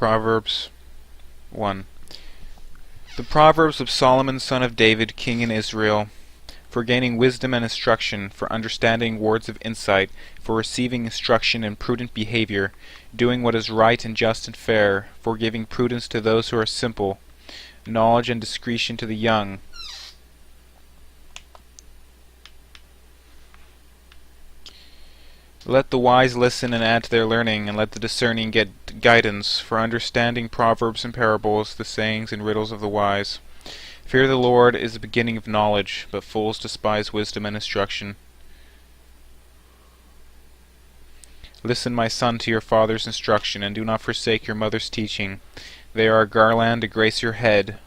Proverbs 1. The Proverbs of Solomon son of David, king in Israel, for gaining wisdom and instruction, for understanding words of insight, for receiving instruction in prudent behavior, doing what is right and just and fair, for giving prudence to those who are simple, knowledge and discretion to the young. Let the wise listen and add to their learning, and let the discerning get guidance, for understanding proverbs and parables, the sayings and riddles of the wise. Fear of the Lord is the beginning of knowledge, but fools despise wisdom and instruction. Listen, my son, to your father's instruction, and do not forsake your mother's teaching. They are a garland to grace your head,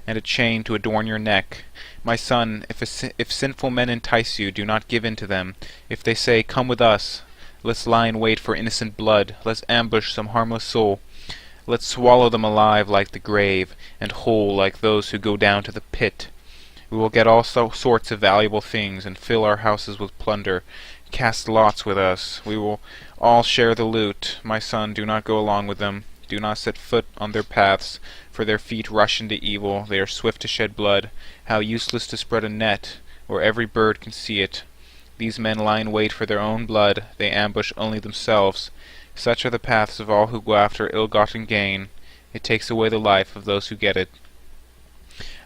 and a chain to adorn your neck. My son, if sinful men entice you, do not give in to them. If they say, "Come with us," let's lie in wait for innocent blood, let's ambush some harmless soul. Let's swallow them alive like the grave, and whole like those who go down to the pit. We will get all sorts of valuable things, and fill our houses with plunder. Cast lots with us. We will all share the loot. My son, do not go along with them. Do not set foot on their paths, for their feet rush into evil. They are swift to shed blood. How useless to spread a net, where every bird can see it. These men lie in wait for their own blood. They ambush only themselves. Such are the paths of all who go after ill-gotten gain. It takes away the life of those who get it.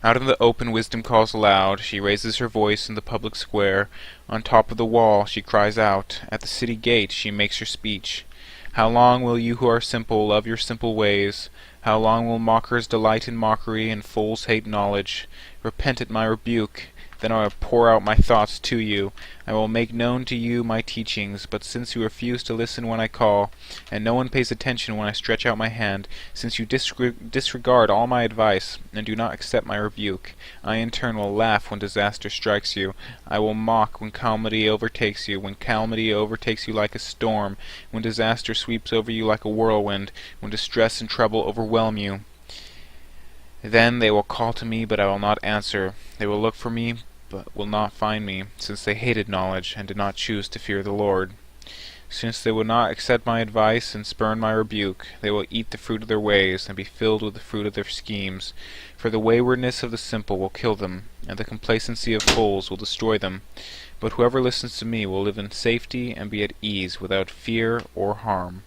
Out in the open wisdom calls aloud. She raises her voice in the public square. On top of the wall she cries out. At the city gate she makes her speech. How long will you who are simple love your simple ways? How long will mockers delight in mockery, and fools hate knowledge? Repent at my rebuke. Then I will pour out my thoughts to you. I will make known to you my teachings. But since you refuse to listen when I call, and no one pays attention when I stretch out my hand, since you disregard all my advice, and do not accept my rebuke, I in turn will laugh when disaster strikes you. I will mock when calamity overtakes you, when calamity overtakes you like a storm, when disaster sweeps over you like a whirlwind, when distress and trouble overwhelm you. Then they will call to me, but I will not answer. They will look for me, but will not find me, since they hated knowledge, and did not choose to fear the Lord. Since they would not accept my advice, and spurn my rebuke, they will eat the fruit of their ways, and be filled with the fruit of their schemes. For the waywardness of the simple will kill them, and the complacency of fools will destroy them. But whoever listens to me will live in safety, and be at ease, without fear or harm.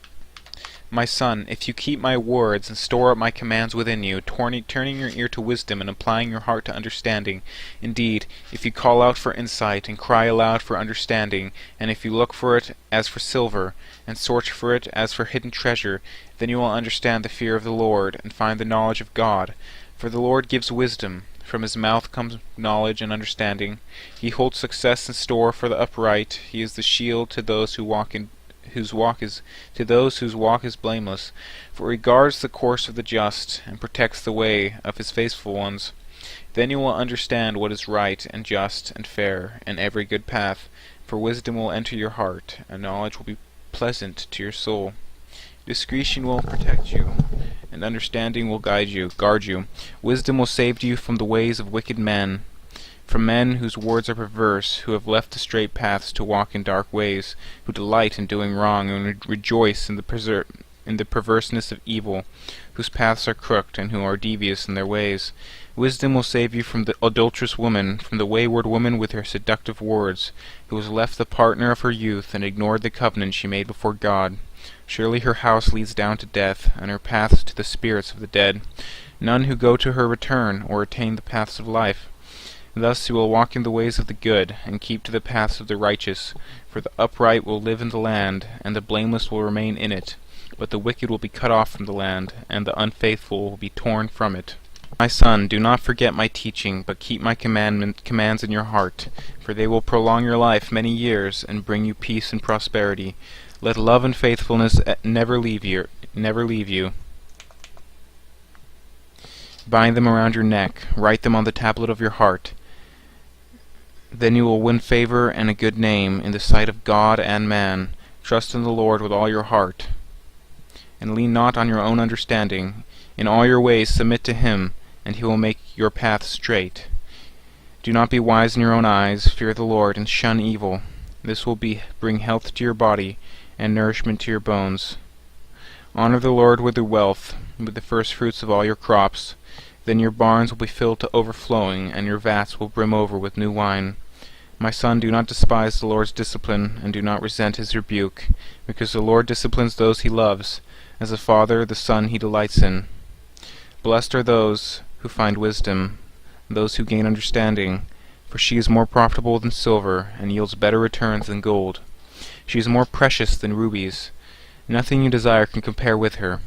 My son, if you keep my words, and store up my commands within you, turning your ear to wisdom, and applying your heart to understanding, indeed, if you call out for insight, and cry aloud for understanding, and if you look for it as for silver, and search for it as for hidden treasure, then you will understand the fear of the Lord, and find the knowledge of God. For the Lord gives wisdom. From his mouth comes knowledge and understanding. He holds success in store for the upright. He is the shield to those whose walk is blameless, for he guards the course of the just, and protects the way of his faithful ones. Then you will understand what is right and just and fair, and every good path, for wisdom will enter your heart, and knowledge will be pleasant to your soul. Discretion will protect you, and understanding will guard you. Wisdom will save you from the ways of wicked men, from men whose words are perverse, who have left the straight paths to walk in dark ways, who delight in doing wrong, and rejoice in the perverseness of evil, whose paths are crooked, and who are devious in their ways. Wisdom will save you from the adulterous woman, from the wayward woman with her seductive words, who has left the partner of her youth, and ignored the covenant she made before God. Surely her house leads down to death, and her paths to the spirits of the dead. None who go to her return, or attain the paths of life. Thus you will walk in the ways of the good, and keep to the paths of the righteous. For the upright will live in the land, and the blameless will remain in it. But the wicked will be cut off from the land, and the unfaithful will be torn from it. My son, do not forget my teaching, but keep my commands in your heart, for they will prolong your life many years, and bring you peace and prosperity. Let love and faithfulness never leave you. Bind them around your neck, write them on the tablet of your heart. Then you will win favor and a good name in the sight of God and man. Trust in the Lord with all your heart, and lean not on your own understanding. In all your ways submit to him, and he will make your path straight. Do not be wise in your own eyes. Fear the Lord, and shun evil. This will bring health to your body, and nourishment to your bones. Honor the Lord with your wealth, with the first fruits of all your crops. Then your barns will be filled to overflowing, and your vats will brim over with new wine. My son, do not despise the Lord's discipline, and do not resent his rebuke, because the Lord disciplines those he loves, as a father the son he delights in. Blessed are those who find wisdom, those who gain understanding, for she is more profitable than silver, and yields better returns than gold. She is more precious than rubies. Nothing you desire can compare with her.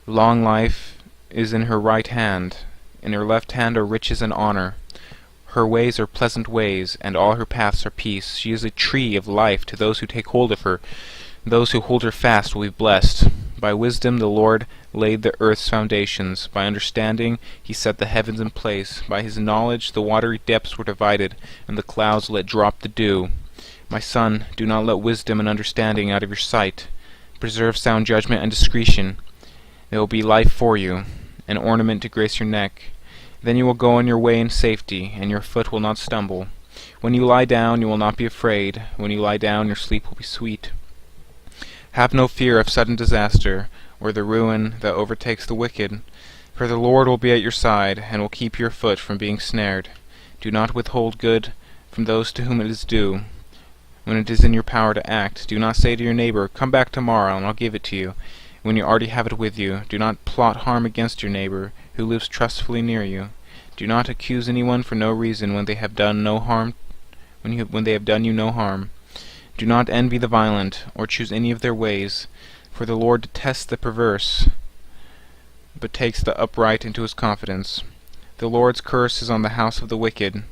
Long life is in her right hand. In her left hand are riches and honor. Her ways are pleasant ways, and all her paths are peace. She is a tree of life to those who take hold of her. Those who hold her fast will be blessed. By wisdom the Lord laid the earth's foundations. By understanding he set the heavens in place. By his knowledge the watery depths were divided, and the clouds let drop the dew. My son, do not let wisdom and understanding out of your sight. Preserve sound judgment and discretion. They will be life for you, an ornament to grace your neck. Then you will go on your way in safety, and your foot will not stumble. When you lie down, you will not be afraid. When you lie down, your sleep will be sweet. Have no fear of sudden disaster, or the ruin that overtakes the wicked, for the Lord will be at your side, and will keep your foot from being snared. Do not withhold good from those to whom it is due. When it is in your power to act, do not say to your neighbor, "Come back tomorrow, and I'll give it to you," when you already have it with you. Do not plot harm against your neighbor, who lives trustfully near you. Do not accuse anyone for no reason when they have done no harm. When they have done you no harm. Do not envy the violent, or choose any of their ways, for the Lord detests the perverse, but takes the upright into his confidence. The Lord's curse is on the house of the wicked,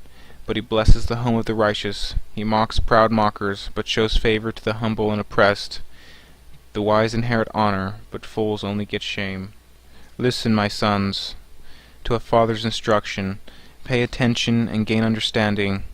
but he blesses the home of the righteous. He mocks proud mockers, but shows favor to the humble and oppressed. The wise inherit honor, but fools only get shame. Listen, my sons, to a father's instruction. Pay attention and gain understanding.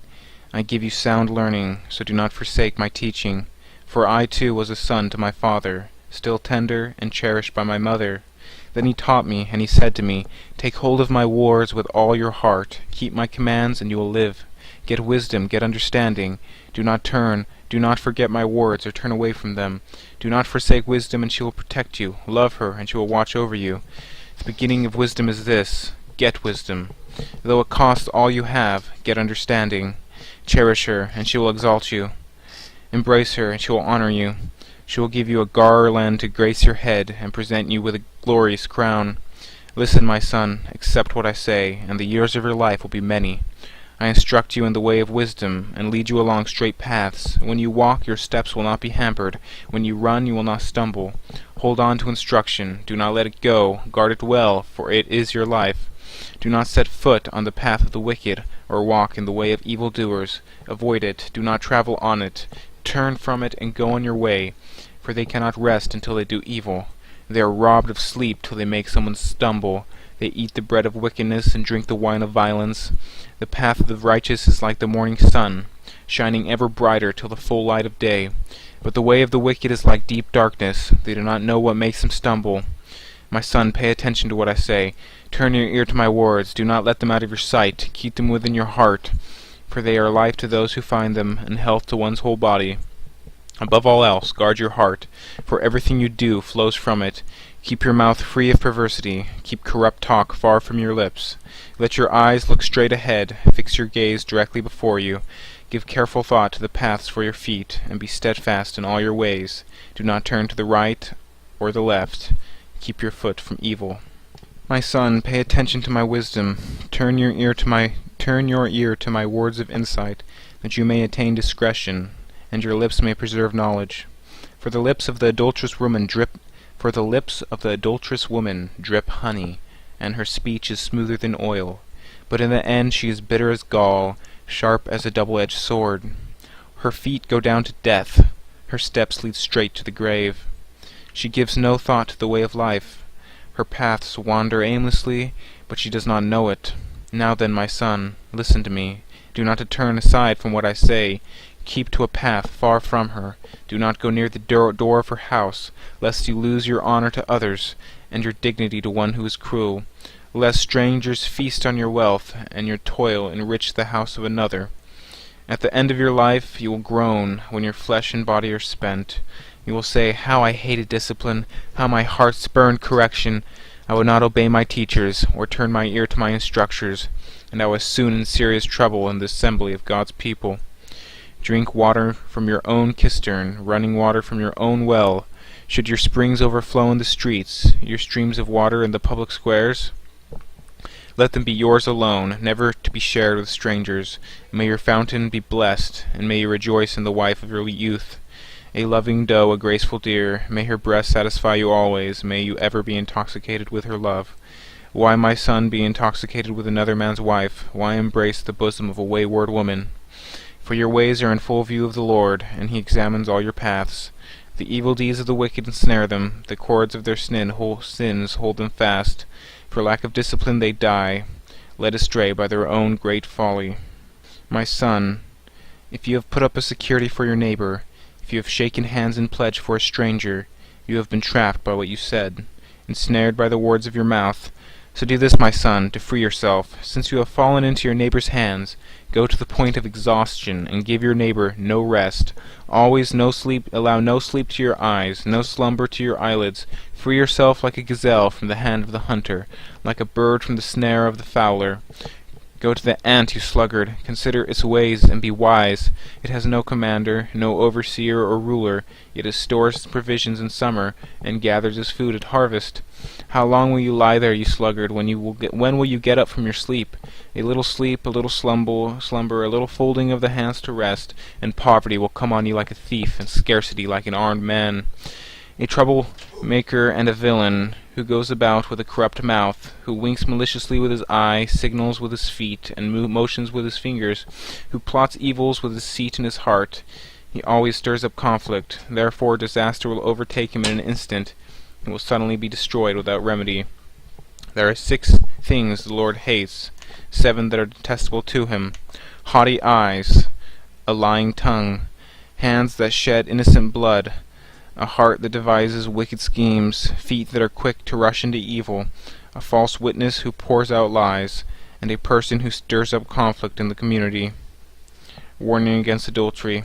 I give you sound learning, so do not forsake my teaching. For I too was a son to my father, still tender and cherished by my mother. Then he taught me, and he said to me, "Take hold of my words with all your heart. Keep my commands, and you will live. Get wisdom, get understanding. Do not forget my words, or turn away from them. Do not forsake wisdom, and she will protect you. Love her, and she will watch over you. The beginning of wisdom is this: get wisdom. Though it costs all you have, get understanding. Cherish her, and she will exalt you. Embrace her, and she will honor you. She will give you a garland to grace your head, and present you with a glorious crown. Listen, my son, accept what I say, and the years of your life will be many. I instruct you in the way of wisdom, and lead you along straight paths. When you walk, your steps will not be hampered. When you run, you will not stumble. Hold on to instruction. Do not let it go. Guard it well, for it is your life. Do not set foot on the path of the wicked, or walk in the way of evildoers. Avoid it. Do not travel on it. Turn from it and go on your way, for they cannot rest until they do evil. They are robbed of sleep till they make someone stumble. They eat the bread of wickedness and drink the wine of violence. The path of the righteous is like the morning sun, shining ever brighter till the full light of day. But the way of the wicked is like deep darkness. They do not know what makes them stumble. My son, pay attention to what I say. Turn your ear to my words. Do not let them out of your sight. Keep them within your heart, for they are life to those who find them, and health to one's whole body. Above all else, guard your heart, for everything you do flows from it. Keep your mouth free of perversity. Keep corrupt talk far from your lips. Let your eyes look straight ahead. Fix your gaze directly before you. Give careful thought to the paths for your feet, and be steadfast in all your ways. Do not turn to the right or the left. Keep your foot from evil. My son, pay attention to my wisdom. Turn your ear to my words of insight, that you may attain discretion, and your lips may preserve knowledge. For the lips of the adulterous woman drip honey, and her speech is smoother than oil. But in the end she is bitter as gall, sharp as a double-edged sword. Her feet go down to death. Her steps lead straight to the grave. She gives no thought to the way of life. Her paths wander aimlessly, but she does not know it. Now then, my son, listen to me. Do not turn aside from what I say. Keep to a path far from her. Do not go near the door of her house, lest you lose your honor to others, and your dignity to one who is cruel, lest strangers feast on your wealth, and your toil enrich the house of another. At the end of your life you will groan when your flesh and body are spent, You will say, "How I hated discipline! How my heart spurned correction! I would not obey my teachers, or turn my ear to my instructors, and I was soon in serious trouble in the assembly of God's people. Drink water from your own cistern, running water from your own well. Should your springs overflow in the streets, your streams of water in the public squares? Let them be yours alone, never to be shared with strangers. May your fountain be blessed, and may you rejoice in the wife of your youth. A loving doe, a graceful deer, may her breast satisfy you always, may you ever be intoxicated with her love. Why, my son, be intoxicated with another man's wife? Why embrace the bosom of a wayward woman? For your ways are in full view of the Lord, and he examines all your paths. The evil deeds of the wicked ensnare them, the cords of their sins hold them fast. For lack of discipline they die, led astray by their own great folly. My son, if you have put up a security for your neighbor, if you have shaken hands in pledge for a stranger, you have been trapped by what you said, ensnared by the words of your mouth. So do this, my son, to free yourself. Since you have fallen into your neighbor's hands, go to the point of exhaustion, and give your neighbor no rest. Always allow no sleep to your eyes, no slumber to your eyelids. Free yourself like a gazelle from the hand of the hunter, like a bird from the snare of the fowler. Go to the ant, you sluggard. Consider its ways, and be wise. It has no commander, no overseer or ruler, yet it stores its provisions in summer, and gathers its food at harvest. How long will you lie there, you sluggard? When will you get up from your sleep? A little sleep, a little slumber, a little folding of the hands to rest, and poverty will come on you like a thief, and scarcity like an armed man. A trouble-maker and a villain, who goes about with a corrupt mouth, who winks maliciously with his eye, signals with his feet, and motions with his fingers, who plots evils with deceit in his heart. He always stirs up conflict. Therefore disaster will overtake him in an instant, and will suddenly be destroyed without remedy. There are 6 things the Lord hates, 7 that are detestable to him: haughty eyes, a lying tongue, hands that shed innocent blood, a heart that devises wicked schemes, feet that are quick to rush into evil, a false witness who pours out lies, and a person who stirs up conflict in the community. Warning against adultery.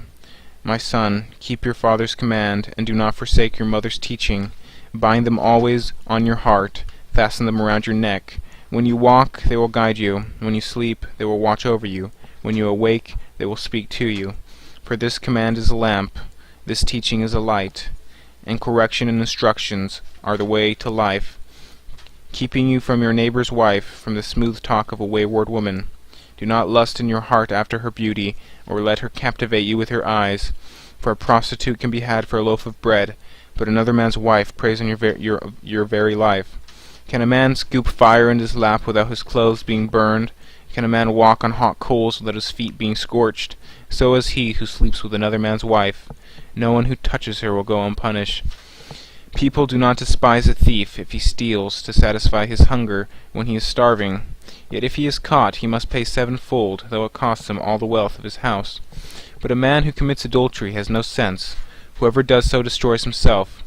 My son, keep your father's command, and do not forsake your mother's teaching. Bind them always on your heart, fasten them around your neck. When you walk, they will guide you. When you sleep, they will watch over you. When you awake, they will speak to you. For this command is a lamp, this teaching is a light, and correction and instructions are the way to life, keeping you from your neighbor's wife, from the smooth talk of a wayward woman. Do not lust in your heart after her beauty, or let her captivate you with her eyes. For a prostitute can be had for a loaf of bread, but another man's wife preys on your very life. Can a man scoop fire into his lap without his clothes being burned? Can a man walk on hot coals without his feet being scorched? So is he who sleeps with another man's wife. No one who touches her will go unpunished. People do not despise a thief if he steals to satisfy his hunger when he is starving. Yet if he is caught, he must pay 7-fold, though it costs him all the wealth of his house. But a man who commits adultery has no sense. Whoever does so destroys himself.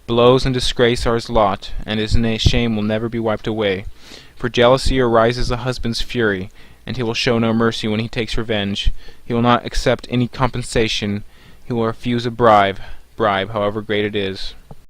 Blows and disgrace are his lot, and his shame will never be wiped away. For jealousy arises a husband's fury, and he will show no mercy when he takes revenge. He will not accept any compensation. He will refuse a bribe, however great it is.